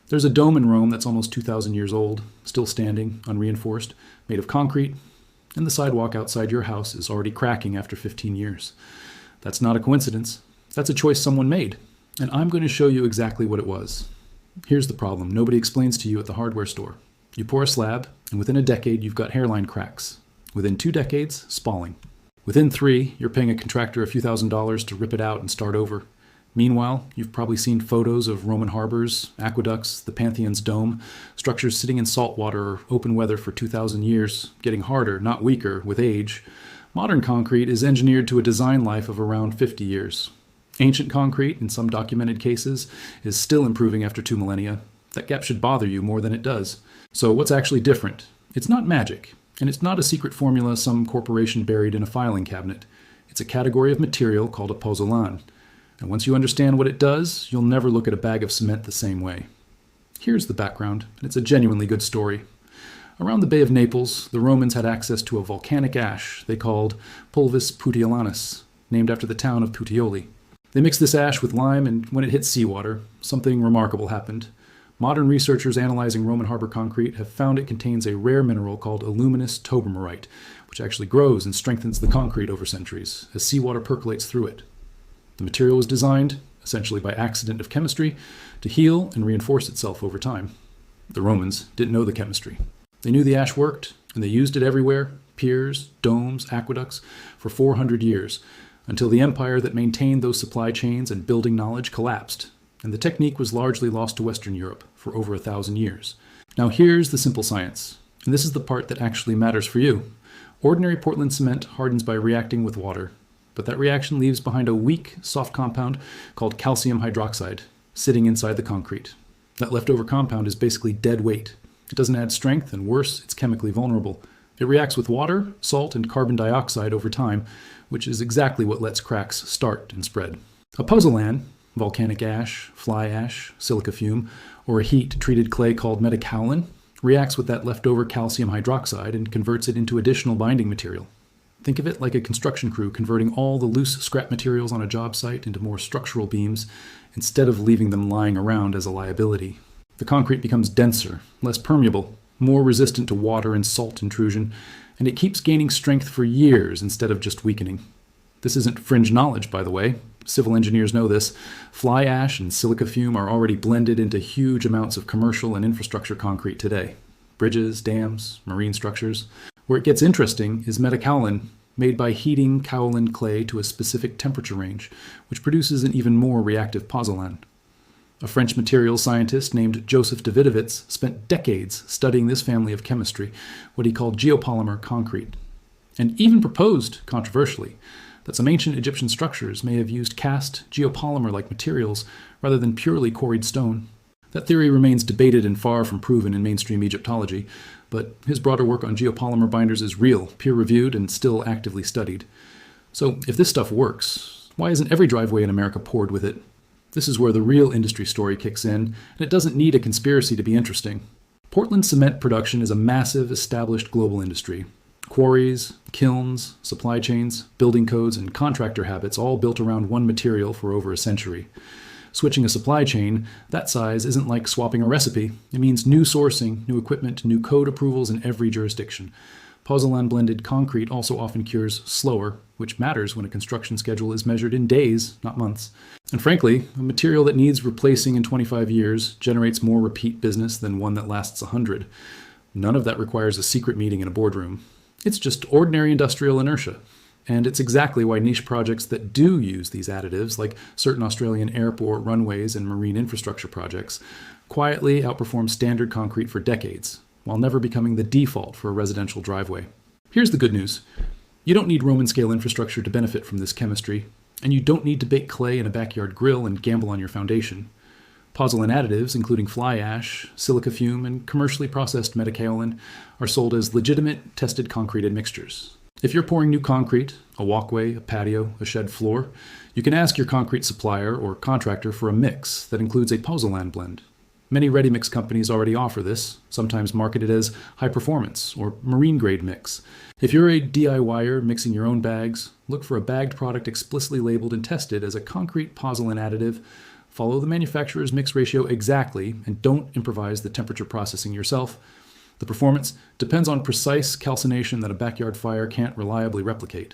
There's a dome in Rome that's almost 2,000 years old, still standing, unreinforced, made of concrete, and the sidewalk outside your house is already cracking after 15 years. That's not a coincidence. That's a choice someone made, and I'm going to show you exactly what it was. Here's the problem. Nobody explains to you at the hardware store. You pour a slab, and within a decade, you've got hairline cracks. Within 2 decades, spalling. Within 3, you're paying a contractor a few $1,000s to rip it out and start over. Meanwhile, you've probably seen photos of Roman harbors, aqueducts, the Pantheon's dome, structures sitting in salt water or open weather for 2,000 years, getting harder, not weaker, with age. Modern concrete is engineered to a design life of around 50 years. Ancient concrete, in some documented cases, is still improving after 2 millennia. That gap should bother you more than it does. So what's actually different? It's not magic, and it's not a secret formula some corporation buried in a filing cabinet. It's a category of material called a pozzolan. And once you understand what it does, you'll never look at a bag of cement the same way. Here's the background, and it's a genuinely good story. Around the Bay of Naples, the Romans had access to a volcanic ash they called pulvis putiolanus, named after the town of Puteoli. They mixed this ash with lime, and when it hit seawater, something remarkable happened. Modern researchers analyzing Roman harbor concrete have found it contains a rare mineral called aluminous tobermorite, which actually grows and strengthens the concrete over centuries as seawater percolates through it. The material was designed, essentially by accident of chemistry, to heal and reinforce itself over time. The Romans didn't know the chemistry. They knew the ash worked, and they used it everywhere, piers, domes, aqueducts, for 400 years, until the empire that maintained those supply chains and building knowledge collapsed, and the technique was largely lost to Western Europe for over 1,000 years. Now here's the simple science, and this is the part that actually matters for you. Ordinary Portland cement hardens by reacting with water, but that reaction leaves behind a weak, soft compound called calcium hydroxide, sitting inside the concrete. That leftover compound is basically dead weight. It doesn't add strength, and worse, it's chemically vulnerable. It reacts with water, salt, and carbon dioxide over time, which is exactly what lets cracks start and spread. A pozzolan, volcanic ash, fly ash, silica fume, or a heat-treated clay called metakaolin, reacts with that leftover calcium hydroxide and converts it into additional binding material. Think of it like a construction crew converting all the loose scrap materials on a job site into more structural beams instead of leaving them lying around as a liability. The concrete becomes denser, less permeable, more resistant to water and salt intrusion, and it keeps gaining strength for years instead of just weakening. This isn't fringe knowledge, by the way. Civil engineers know this. Fly ash and silica fume are already blended into huge amounts of commercial and infrastructure concrete today. Bridges, dams, marine structures. Where it gets interesting is metakaolin, made by heating kaolin clay to a specific temperature range, which produces an even more reactive pozzolan. A French materials scientist named Joseph Davidovits spent decades studying this family of chemistry, what he called geopolymer concrete, and even proposed, controversially, that some ancient Egyptian structures may have used cast geopolymer-like materials rather than purely quarried stone. That theory remains debated and far from proven in mainstream Egyptology, but his broader work on geopolymer binders is real, peer-reviewed, and still actively studied. So if this stuff works, why isn't every driveway in America poured with it? This is where the real industry story kicks in, and it doesn't need a conspiracy to be interesting. Portland cement production is a massive, established global industry. Quarries, kilns, supply chains, building codes, and contractor habits all built around one material for over a century. Switching a supply chain that size isn't like swapping a recipe. It means new sourcing, new equipment, new code approvals in every jurisdiction. Pozzolan blended concrete also often cures slower, which matters when a construction schedule is measured in days, not months. And frankly, a material that needs replacing in 25 years generates more repeat business than one that lasts 100. None of that requires a secret meeting in a boardroom. It's just ordinary industrial inertia. And it's exactly why niche projects that do use these additives, like certain Australian airport runways and marine infrastructure projects, quietly outperform standard concrete for decades, while never becoming the default for a residential driveway. Here's the good news. You don't need Roman-scale infrastructure to benefit from this chemistry, and you don't need to bake clay in a backyard grill and gamble on your foundation. Pozzolan additives, including fly ash, silica fume, and commercially processed metakaolin, are sold as legitimate, tested concreted mixtures. If you're pouring new concrete, a walkway, a patio, a shed floor, you can ask your concrete supplier or contractor for a mix that includes a pozzolan blend. Many ready-mix companies already offer this, sometimes marketed as high-performance or marine-grade mix. If you're a DIYer mixing your own bags, look for a bagged product explicitly labeled and tested as a concrete pozzolan additive Follow the manufacturer's mix ratio exactly and don't improvise the temperature processing yourself. The performance depends on precise calcination that a backyard fire can't reliably replicate.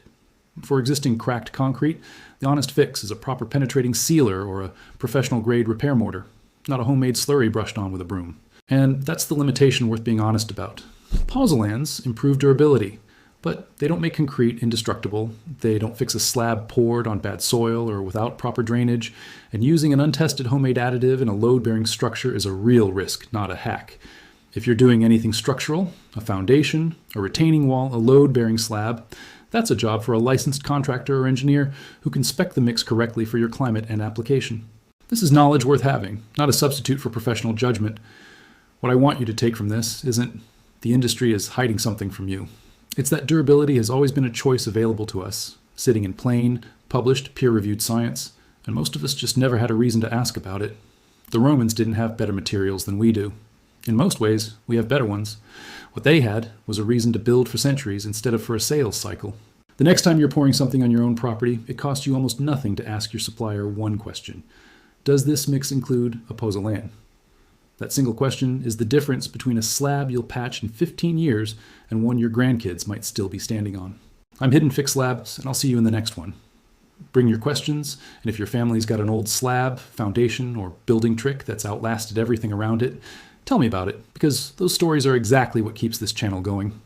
For existing cracked concrete, the honest fix is a proper penetrating sealer or a professional-grade repair mortar, not a homemade slurry brushed on with a broom. And that's the limitation worth being honest about. Pozzolans improve durability, but they don't make concrete indestructible. They don't fix a slab poured on bad soil or without proper drainage. And using an untested homemade additive in a load-bearing structure is a real risk, not a hack. If you're doing anything structural, a foundation, a retaining wall, a load-bearing slab, that's a job for a licensed contractor or engineer who can spec the mix correctly for your climate and application. This is knowledge worth having, not a substitute for professional judgment. What I want you to take from this isn't the industry is hiding something from you. It's that durability has always been a choice available to us, sitting in plain, published, peer-reviewed science, and most of us just never had a reason to ask about it. The Romans didn't have better materials than we do. In most ways, we have better ones. What they had was a reason to build for centuries instead of for a sales cycle. The next time you're pouring something on your own property, it costs you almost nothing to ask your supplier one question. Does this mix include a pozzolan? That single question is the difference between a slab you'll patch in 15 years and one your grandkids might still be standing on. I'm Hidden Fix Labs, and I'll see you in the next one. Bring your questions, and if your family's got an old slab, foundation, or building trick that's outlasted everything around it, tell me about it, because those stories are exactly what keeps this channel going.